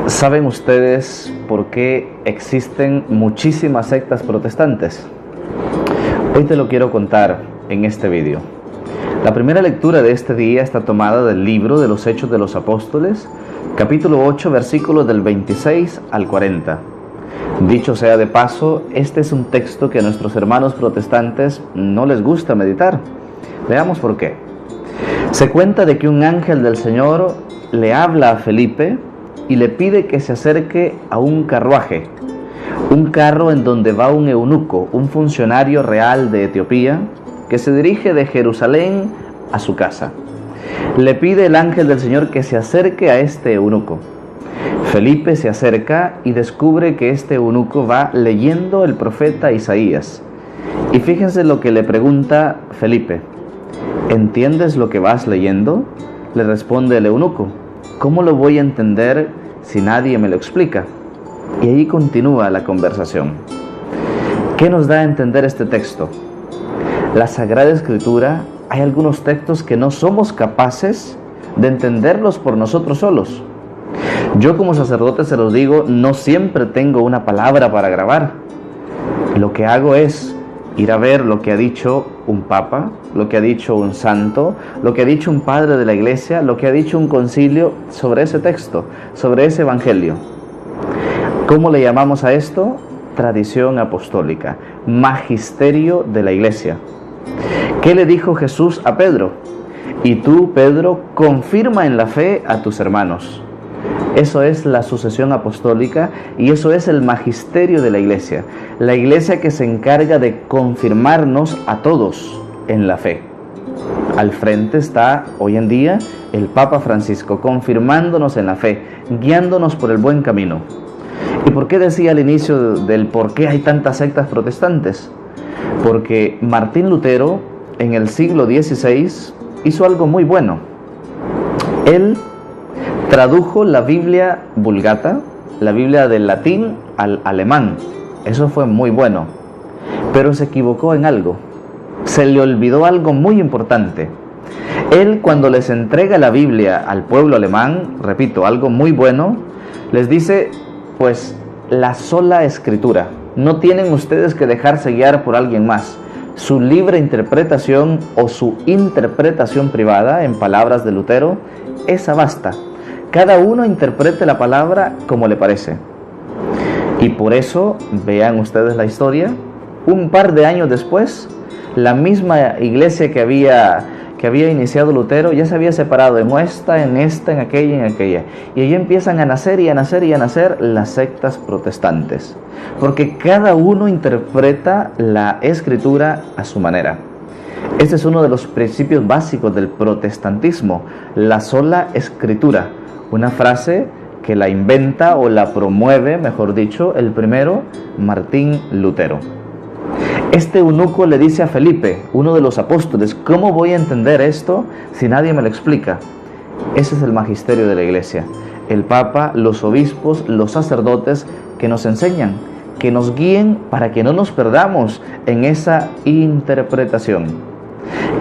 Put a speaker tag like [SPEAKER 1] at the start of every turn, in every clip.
[SPEAKER 1] ¿Saben ustedes por qué existen muchísimas sectas protestantes? Hoy te lo quiero contar en este vídeo. La primera lectura de este día está tomada del libro de los Hechos de los Apóstoles, capítulo 8, versículos del 26 al 40. Dicho sea de paso, este es un texto que a nuestros hermanos protestantes no les gusta meditar. Veamos por qué. Se cuenta de que un ángel del Señor le habla a Felipe y le pide que se acerque a un carruaje, un carro en donde va un eunuco, un funcionario real de Etiopía, que se dirige de Jerusalén a su casa. Le pide el ángel del Señor que se acerque a este eunuco. Felipe se acerca y descubre que este eunuco va leyendo el profeta Isaías. Y fíjense lo que le pregunta Felipe. ¿Entiendes lo que vas leyendo? Le responde el eunuco. ¿Cómo lo voy a entender si nadie me lo explica? Y ahí continúa la conversación. ¿Qué nos da a entender este texto? La Sagrada Escritura, hay algunos textos que no somos capaces de entenderlos por nosotros solos. Yo como sacerdote se los digo, no siempre tengo una palabra para grabar. Lo que hago es ir a ver lo que ha dicho un papa, lo que ha dicho un santo, lo que ha dicho un padre de la iglesia, lo que ha dicho un concilio sobre ese texto, sobre ese evangelio. ¿Cómo le llamamos a esto? Tradición apostólica, magisterio de la iglesia. ¿Qué le dijo Jesús a Pedro? Y tú, Pedro, confirma en la fe a tus hermanos. Eso es la sucesión apostólica y eso es el magisterio de la iglesia. La iglesia que se encarga de confirmarnos a todos en la fe. Al frente está hoy en día el Papa Francisco, confirmándonos en la fe, guiándonos por el buen camino. ¿Y por qué decía al inicio del por qué hay tantas sectas protestantes? Porque Martín Lutero en el siglo XVI hizo algo muy bueno. Él tradujo la Biblia Vulgata, la Biblia del latín al alemán. Eso fue muy bueno. Pero se equivocó en algo. Se le olvidó algo muy importante. Él, cuando les entrega la Biblia al pueblo alemán, repito, algo muy bueno, les dice, pues, la sola escritura. No tienen ustedes que dejarse guiar por alguien más. Su libre interpretación o su interpretación privada, en palabras de Lutero, esa basta. Cada uno interprete la palabra como le parece. Y por eso, vean ustedes la historia, un par de años después, la misma iglesia que había iniciado Lutero ya se había separado en esta, en aquella. Y ahí empiezan a nacer y a nacer y a nacer las sectas protestantes. Porque cada uno interpreta la escritura a su manera. Este es uno de los principios básicos del protestantismo, la sola escritura. Una frase que la inventa o la promueve, mejor dicho, el primero, Martín Lutero. Este eunuco le dice a Felipe, uno de los apóstoles, ¿cómo voy a entender esto si nadie me lo explica? Ese es el magisterio de la iglesia. El Papa, los obispos, los sacerdotes que nos enseñan, que nos guíen para que no nos perdamos en esa interpretación,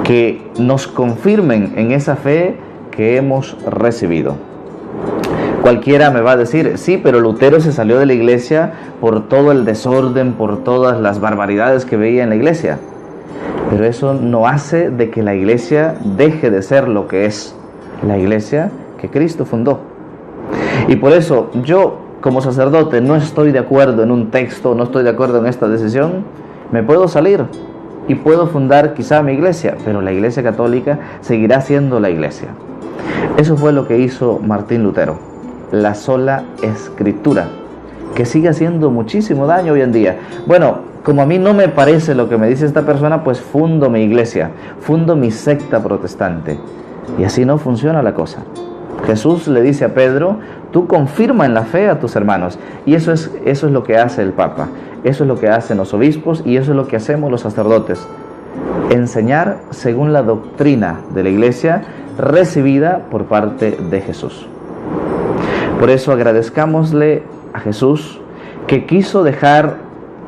[SPEAKER 1] que nos confirmen en esa fe que hemos recibido. Cualquiera me va a decir, sí, pero Lutero se salió de la iglesia por todo el desorden, por todas las barbaridades que veía en la iglesia. Pero eso no hace de que la iglesia deje de ser lo que es la iglesia que Cristo fundó. Y por eso yo, como sacerdote, no estoy de acuerdo en un texto, no estoy de acuerdo en esta decisión, me puedo salir y puedo fundar quizá mi iglesia, pero la iglesia católica seguirá siendo la iglesia. Eso fue lo que hizo Martín Lutero. La sola escritura, que sigue haciendo muchísimo daño hoy en día. Bueno, como a mí no me parece lo que me dice esta persona, pues fundo mi iglesia, fundo mi secta protestante. Y así no funciona la cosa. Jesús le dice a Pedro, tú confirma en la fe a tus hermanos. Y eso es lo que hace el Papa, eso es lo que hacen los obispos y eso es lo que hacemos los sacerdotes. Enseñar según la doctrina de la iglesia recibida por parte de Jesús. Por eso agradezcámosle a Jesús que quiso dejar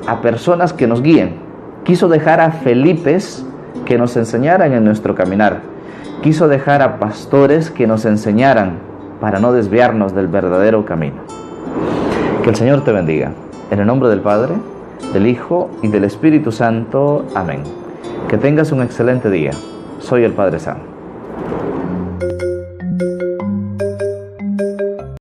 [SPEAKER 1] a personas que nos guíen, quiso dejar a Felipes que nos enseñaran en nuestro caminar, quiso dejar a pastores que nos enseñaran para no desviarnos del verdadero camino. Que el Señor te bendiga. En el nombre del Padre, del Hijo y del Espíritu Santo. Amén. Que tengas un excelente día. Soy el Padre Sam.